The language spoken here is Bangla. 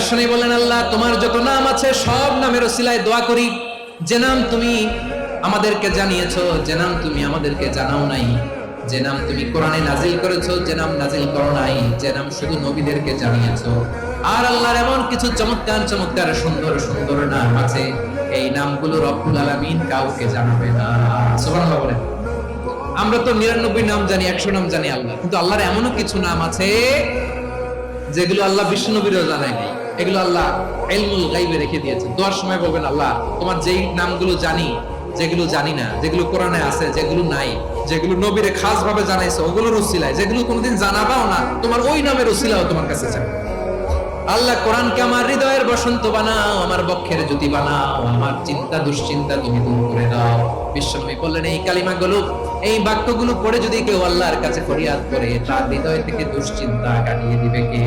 শুনে বললেন, আল্লাহ তোমার যত নাম আছে সব নামের ওসিলায় দোয়া করি, যে নাম তুমি আমাদেরকে জানিয়েছো, যে নাম তুমি আমাদেরকে জানাও নাই, যে নাম তুমি কোরআনে নাজিল করেছো, যে নাম নাজিল করো নাই, যে নাম শুধু নবীদেরকে জানিয়েছো। আর আল্লাহর এমন কিছু চমৎকার চমৎকার সুন্দর সুন্দর নাম আছে, এই নামগুলো রব্বুল আলামিন কাউকে জানাবে না। সুবহানাল্লাহ বলেন। আমরা তো 99 নাম জানি, 100 নাম জানি আল্লাহ, কিন্তু আল্লাহর এমনও কিছু নাম আছে যেগুলো আল্লাহ বিশ্ব নবীরও জানায় নাই। এগুলো আল্লাহ ইলমুল গায়বে রেখে দিয়েছে। দোয়ার সময় বলবেন, আল্লাহ তোমার যেই নামগুলো জানি, যেগুলো জানি না, যেগুলো কোরআনে আছে, যেগুলো নাই, যেগুলো নবীরে খাস ভাবে জানাইছো ওগুলোর উসিলায়, যেগুলো কোনোদিন জানাবাও না তোমার ওই নামের উসিলাও তোমার কাছে চাই। আল্লাহ কোরআনকে আমার হৃদয়ের বসন্ত বানাও, আমার বক্ষের জ্যোতি বানাও, আমার চিন্তা দুশ্চিন্তা তুমি দূর করে দাও। বিশ্বনবী বললেন, এই কালিমাগুলো, এই বাক্যগুলো পড়ে যদি কেউ আল্লাহর কাছে ফরিয়াদ করে, তার হৃদয় থেকে দুশ্চিন্তা কাটিয়ে দিবে কে?